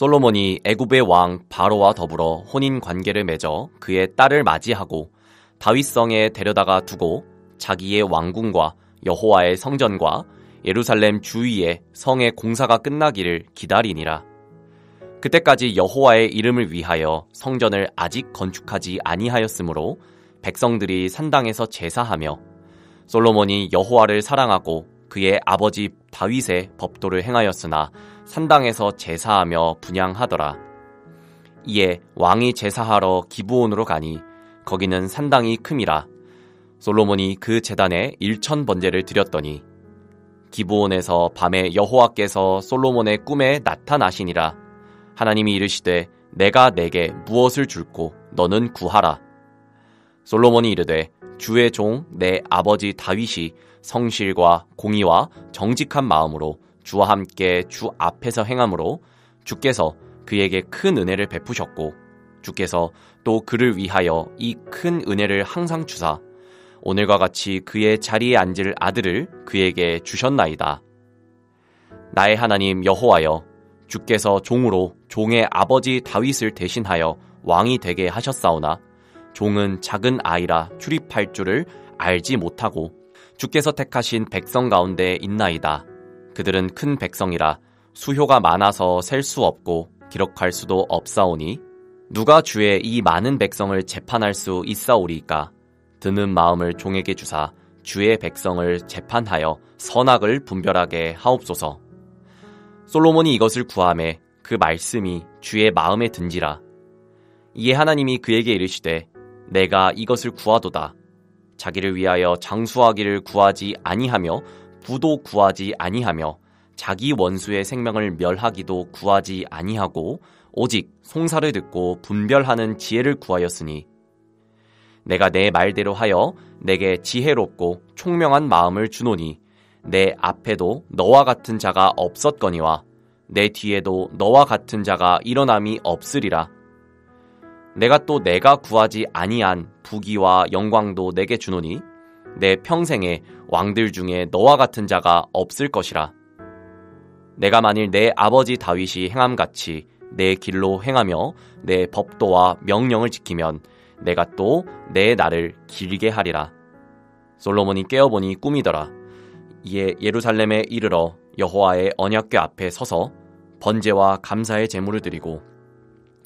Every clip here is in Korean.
솔로몬이 애굽의 왕 바로와 더불어 혼인 관계를 맺어 그의 딸을 맞이하고 다윗성에 데려다가 두고 자기의 왕궁과 여호와의 성전과 예루살렘 주위에 성의 공사가 끝나기를 기다리니라. 그때까지 여호와의 이름을 위하여 성전을 아직 건축하지 아니하였으므로 백성들이 산당에서 제사하며 솔로몬이 여호와를 사랑하고 그의 아버지 다윗의 법도를 행하였으나 산당에서 제사하며 분향하더라. 이에 왕이 제사하러 기브온으로 가니 거기는 산당이 큼이라. 솔로몬이 그 제단에 1000번제를 드렸더니 기브온에서 밤에 여호와께서 솔로몬의 꿈에 나타나시니라. 하나님이 이르시되 내가 내게 무엇을 줄꼬 너는 구하라. 솔로몬이 이르되 주의 종 내 아버지 다윗이 성실과 공의와 정직한 마음으로 주와 함께 주 앞에서 행함으로 주께서 그에게 큰 은혜를 베푸셨고 주께서 또 그를 위하여 이 큰 은혜를 항상 주사 오늘과 같이 그의 자리에 앉을 아들을 그에게 주셨나이다. 나의 하나님 여호와여, 주께서 종으로 종의 아버지 다윗을 대신하여 왕이 되게 하셨사오나 종은 작은 아이라 출입할 줄을 알지 못하고 주께서 택하신 백성 가운데 있나이다. 그들은 큰 백성이라 수효가 많아서 셀 수 없고 기록할 수도 없사오니 누가 주의 이 많은 백성을 재판할 수 있사오리이까? 드는 마음을 종에게 주사 주의 백성을 재판하여 선악을 분별하게 하옵소서. 솔로몬이 이것을 구하매 그 말씀이 주의 마음에 든지라. 이에 하나님이 그에게 이르시되 내가 이것을 구하도다. 자기를 위하여 장수하기를 구하지 아니하며 부도 구하지 아니하며 자기 원수의 생명을 멸하기도 구하지 아니하고 오직 송사를 듣고 분별하는 지혜를 구하였으니 내가 내 말대로 하여 내게 지혜롭고 총명한 마음을 주노니 내 앞에도 너와 같은 자가 없었거니와 내 뒤에도 너와 같은 자가 일어남이 없으리라. 내가 또 내가 구하지 아니한 부귀와 영광도 내게 주노니 내 평생에 왕들 중에 너와 같은 자가 없을 것이라. 내가 만일 내 아버지 다윗이 행함같이 내 길로 행하며 내 법도와 명령을 지키면 내가 또 내 날을 길게 하리라. 솔로몬이 깨어보니 꿈이더라. 이에 예루살렘에 이르러 여호와의 언약궤 앞에 서서 번제와 감사의 제물을 드리고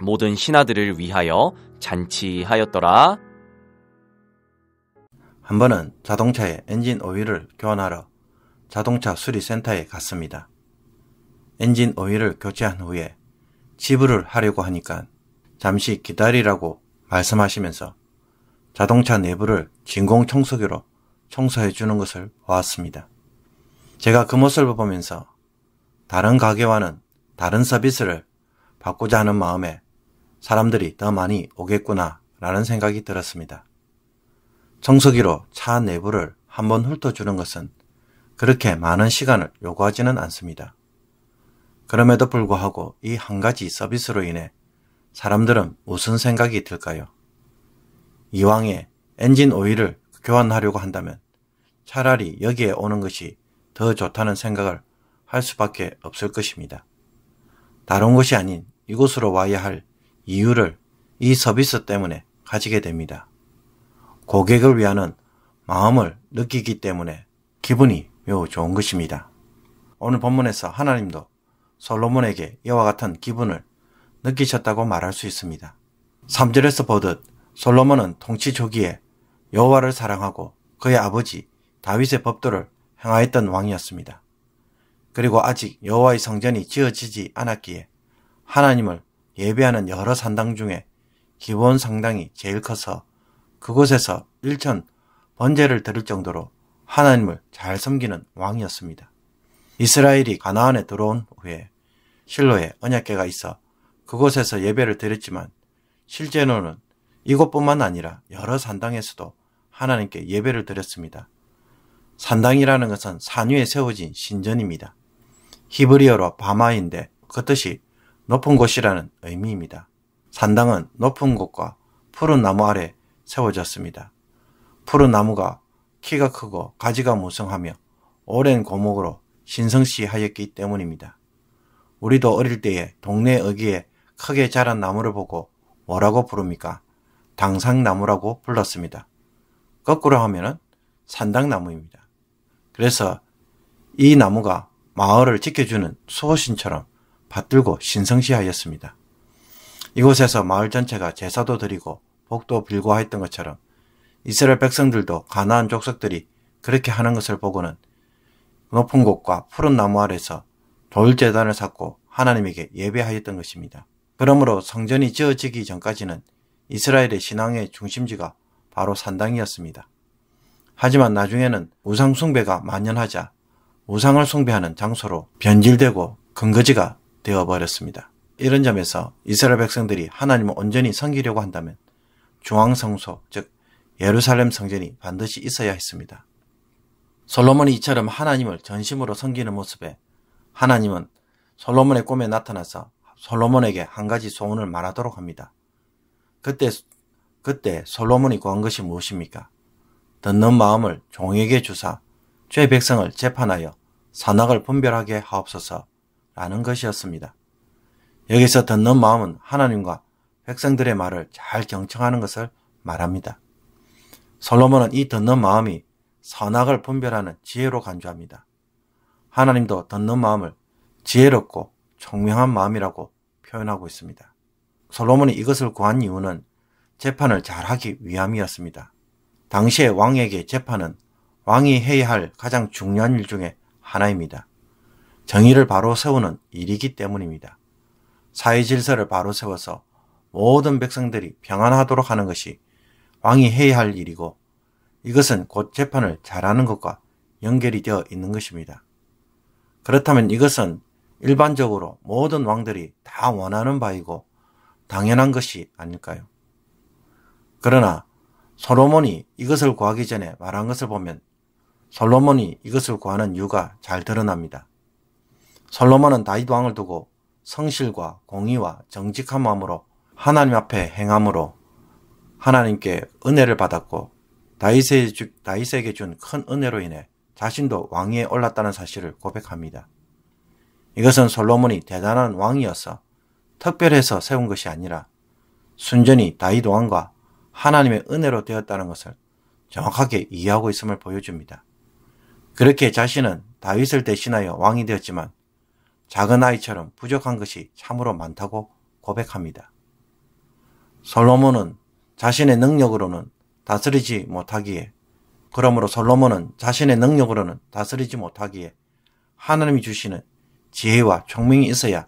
모든 신하들을 위하여 잔치하였더라. 한 번은 자동차의 엔진 오일을 교환하러 자동차 수리센터에 갔습니다. 엔진 오일을 교체한 후에 지불을 하려고 하니까 잠시 기다리라고 말씀하시면서 자동차 내부를 진공 청소기로 청소해 주는 것을 보았습니다. 제가 그 모습을 보면서 다른 가게와는 다른 서비스를 받고자 하는 마음에 사람들이 더 많이 오겠구나 라는 생각이 들었습니다. 청소기로 차 내부를 한번 훑어주는 것은 그렇게 많은 시간을 요구하지는 않습니다. 그럼에도 불구하고 이 한 가지 서비스로 인해 사람들은 무슨 생각이 들까요? 이왕에 엔진 오일을 교환하려고 한다면 차라리 여기에 오는 것이 더 좋다는 생각을 할 수밖에 없을 것입니다. 다른 곳이 아닌 이곳으로 와야 할 이유를 이 서비스 때문에 가지게 됩니다. 고객을 위하는 마음을 느끼기 때문에 기분이 매우 좋은 것입니다. 오늘 본문에서 하나님도 솔로몬에게 이와 같은 기분을 느끼셨다고 말할 수 있습니다. 3절에서 보듯 솔로몬은 통치 초기에 여호와를 사랑하고 그의 아버지 다윗의 법도를 행하였던 왕이었습니다. 그리고 아직 여호와의 성전이 지어지지 않았기에 하나님을 예배하는 여러 산당 중에 기브온 성당이 제일 커서 그곳에서 1000 번제를 드릴 정도로 하나님을 잘 섬기는 왕이었습니다. 이스라엘이 가나안에 들어온 후에 실로에 언약궤가 있어 그곳에서 예배를 드렸지만 실제로는 이곳뿐만 아니라 여러 산당에서도 하나님께 예배를 드렸습니다. 산당이라는 것은 산 위에 세워진 신전입니다. 히브리어로 바마인데 그 뜻이 높은 곳이라는 의미입니다. 산당은 높은 곳과 푸른 나무 아래 세워졌습니다. 푸른 나무가 키가 크고 가지가 무성하며 오랜 고목으로 신성시하였기 때문입니다. 우리도 어릴 때에 동네 어귀에 크게 자란 나무를 보고 뭐라고 부릅니까? 당상나무라고 불렀습니다. 거꾸로 하면은 산당나무입니다. 그래서 이 나무가 마을을 지켜주는 수호신처럼 받들고 신성시하였습니다. 이곳에서 마을 전체가 제사도 드리고 복도 빌고 했던 것처럼 이스라엘 백성들도 가나안 족속들이 그렇게 하는 것을 보고는 높은 곳과 푸른 나무 아래서 돌제단을 쌓고 하나님에게 예배하였던 것입니다. 그러므로 성전이 지어지기 전까지는 이스라엘의 신앙의 중심지가 바로 산당이었습니다. 하지만 나중에는 우상 숭배가 만연하자 우상을 숭배하는 장소로 변질되고 근거지가 되어버렸습니다. 이런 점에서 이스라엘 백성들이 하나님을 온전히 섬기려고 한다면 중앙성소, 즉 예루살렘 성전이 반드시 있어야 했습니다. 솔로몬이 이처럼 하나님을 전심으로 섬기는 모습에 하나님은 솔로몬의 꿈에 나타나서 솔로몬에게 한 가지 소원을 말하도록 합니다. 그때 솔로몬이 구한 것이 무엇입니까? 듣는 마음을 종에게 주사 죄 백성을 재판하여 선악을 분별하게 하옵소서 라는 것이었습니다. 여기서 듣는 마음은 하나님과 백성들의 말을 잘 경청하는 것을 말합니다. 솔로몬은 이 듣는 마음이 선악을 분별하는 지혜로 간주합니다. 하나님도 듣는 마음을 지혜롭고 총명한 마음이라고 표현하고 있습니다. 솔로몬이 이것을 구한 이유는 재판을 잘하기 위함이었습니다. 당시의 왕에게 재판은 왕이 해야 할 가장 중요한 일 중에 하나입니다. 정의를 바로 세우는 일이기 때문입니다. 사회 질서를 바로 세워서 모든 백성들이 평안하도록 하는 것이 왕이 해야 할 일이고 이것은 곧 재판을 잘하는 것과 연결이 되어 있는 것입니다. 그렇다면 이것은 일반적으로 모든 왕들이 다 원하는 바이고 당연한 것이 아닐까요? 그러나 솔로몬이 이것을 구하기 전에 말한 것을 보면 솔로몬이 이것을 구하는 이유가 잘 드러납니다. 솔로몬은 다윗 왕을 두고 성실과 공의와 정직한 마음으로 하나님 앞에 행함으로 하나님께 은혜를 받았고 다윗에게 준 큰 은혜로 인해 자신도 왕위에 올랐다는 사실을 고백합니다. 이것은 솔로몬이 대단한 왕이어서 특별해서 세운 것이 아니라 순전히 다윗 왕과 하나님의 은혜로 되었다는 것을 정확하게 이해하고 있음을 보여줍니다. 그렇게 자신은 다윗을 대신하여 왕이 되었지만 작은 아이처럼 부족한 것이 참으로 많다고 고백합니다. 솔로몬은 자신의 능력으로는 다스리지 못하기에 하나님이 주시는 지혜와 총명이 있어야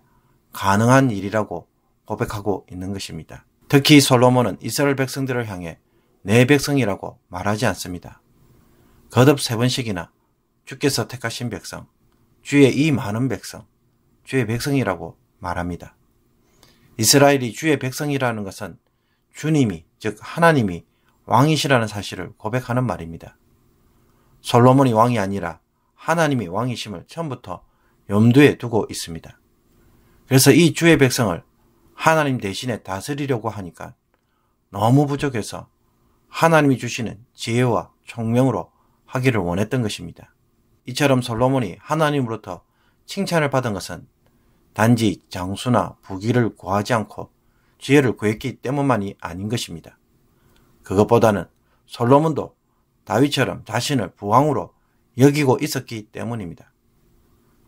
가능한 일이라고 고백하고 있는 것입니다. 특히 솔로몬은 이스라엘 백성들을 향해 내 백성이라고 말하지 않습니다. 거듭 3번씩이나 주께서 택하신 백성, 주의 이 많은 백성, 주의 백성이라고 말합니다. 이스라엘이 주의 백성이라는 것은 주님이, 즉 하나님이 왕이시라는 사실을 고백하는 말입니다. 솔로몬이 왕이 아니라 하나님이 왕이심을 처음부터 염두에 두고 있습니다. 그래서 이 주의 백성을 하나님 대신에 다스리려고 하니까 너무 부족해서 하나님이 주시는 지혜와 총명으로 하기를 원했던 것입니다. 이처럼 솔로몬이 하나님으로부터 칭찬을 받은 것은 단지 장수나 부귀를 구하지 않고 지혜를 구했기 때문만이 아닌 것입니다. 그것보다는 솔로몬도 다윗처럼 자신을 부왕으로 여기고 있었기 때문입니다.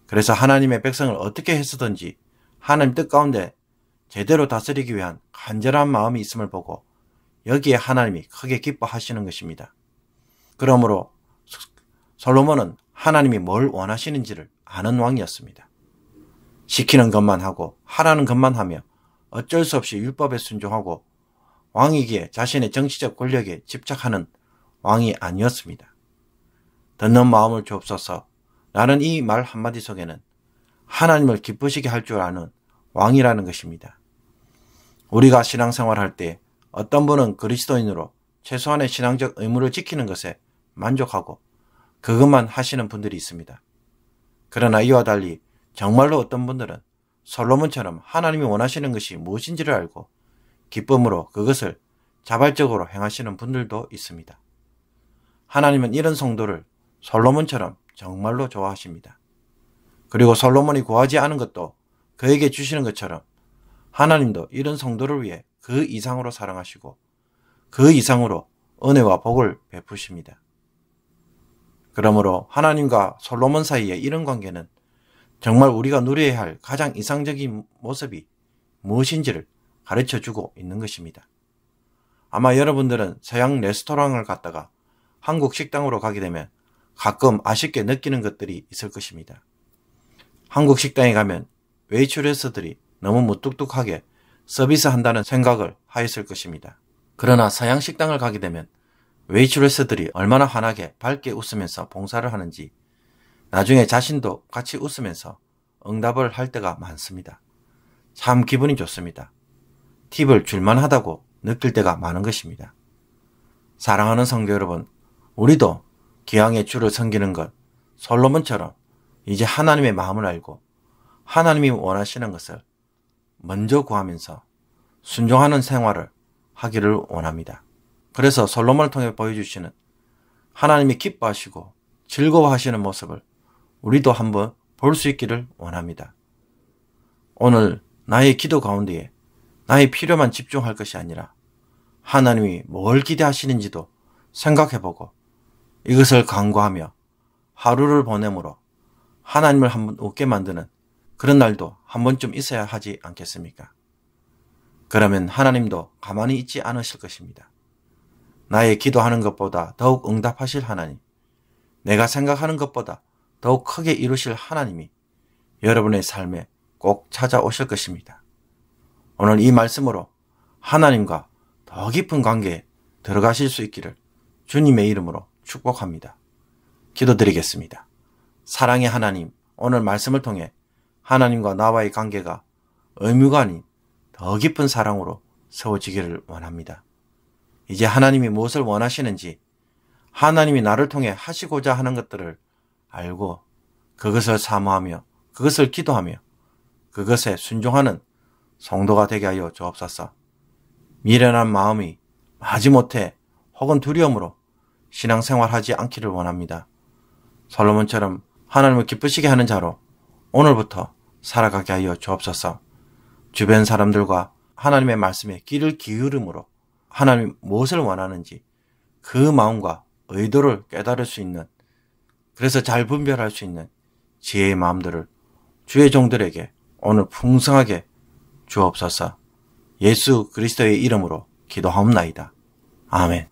그래서 하나님의 백성을 어떻게 했었든지 하나님 뜻 가운데 제대로 다스리기 위한 간절한 마음이 있음을 보고 여기에 하나님이 크게 기뻐하시는 것입니다. 그러므로 솔로몬은 하나님이 뭘 원하시는지를 아는 왕이었습니다. 시키는 것만 하고 하라는 것만 하며 어쩔 수 없이 율법에 순종하고 왕이기에 자신의 정치적 권력에 집착하는 왕이 아니었습니다. 듣는 마음을 주옵소서. 라는 이 말 한마디 속에는 하나님을 기쁘시게 할 줄 아는 왕이라는 것입니다. 우리가 신앙생활할 때 어떤 분은 그리스도인으로 최소한의 신앙적 의무를 지키는 것에 만족하고 그것만 하시는 분들이 있습니다. 그러나 이와 달리 정말로 어떤 분들은 솔로몬처럼 하나님이 원하시는 것이 무엇인지를 알고 기쁨으로 그것을 자발적으로 행하시는 분들도 있습니다. 하나님은 이런 성도를 솔로몬처럼 정말로 좋아하십니다. 그리고 솔로몬이 구하지 않은 것도 그에게 주시는 것처럼 하나님도 이런 성도를 위해 그 이상으로 사랑하시고 그 이상으로 은혜와 복을 베푸십니다. 그러므로 하나님과 솔로몬 사이의 이런 관계는 정말 우리가 누려야 할 가장 이상적인 모습이 무엇인지를 가르쳐주고 있는 것입니다. 아마 여러분들은 서양 레스토랑을 갔다가 한국 식당으로 가게 되면 가끔 아쉽게 느끼는 것들이 있을 것입니다. 한국 식당에 가면 웨이트레스들이 너무 무뚝뚝하게 서비스한다는 생각을 하였을 것입니다. 그러나 서양 식당을 가게 되면 웨이트레스들이 얼마나 환하게 밝게 웃으면서 봉사를 하는지 나중에 자신도 같이 웃으면서 응답을 할 때가 많습니다. 참 기분이 좋습니다. 팁을 줄만하다고 느낄 때가 많은 것입니다. 사랑하는 성도 여러분, 우리도 기왕에 주를 섬기는 것 솔로몬처럼 이제 하나님의 마음을 알고 하나님이 원하시는 것을 먼저 구하면서 순종하는 생활을 하기를 원합니다. 그래서 솔로몬을 통해 보여주시는 하나님이 기뻐하시고 즐거워하시는 모습을 우리도 한번 볼 수 있기를 원합니다. 오늘 나의 기도 가운데에 나의 필요만 집중할 것이 아니라 하나님이 뭘 기대하시는지도 생각해보고 이것을 간구하며 하루를 보내므로 하나님을 한번 웃게 만드는 그런 날도 한 번쯤 있어야 하지 않겠습니까? 그러면 하나님도 가만히 있지 않으실 것입니다. 나의 기도하는 것보다 더욱 응답하실 하나님, 내가 생각하는 것보다 더욱 크게 이루실 하나님이 여러분의 삶에 꼭 찾아오실 것입니다. 오늘 이 말씀으로 하나님과 더 깊은 관계에 들어가실 수 있기를 주님의 이름으로 축복합니다. 기도드리겠습니다. 사랑의 하나님, 오늘 말씀을 통해 하나님과 나와의 관계가 의무가 아닌 더 깊은 사랑으로 세워지기를 원합니다. 이제 하나님이 무엇을 원하시는지 하나님이 나를 통해 하시고자 하는 것들을 알고 그것을 사모하며 그것을 기도하며 그것에 순종하는 성도가 되게 하여 주옵소서. 미련한 마음이 마지못해 혹은 두려움으로 신앙생활하지 않기를 원합니다. 솔로몬처럼 하나님을 기쁘시게 하는 자로 오늘부터 살아가게 하여 주옵소서. 주변 사람들과 하나님의 말씀에 귀를 기울임으로 하나님 무엇을 원하는지 그 마음과 의도를 깨달을 수 있는, 그래서 잘 분별할 수 있는 지혜의 마음들을 주의 종들에게 오늘 풍성하게 주옵소서. 예수 그리스도의 이름으로 기도하옵나이다. 아멘.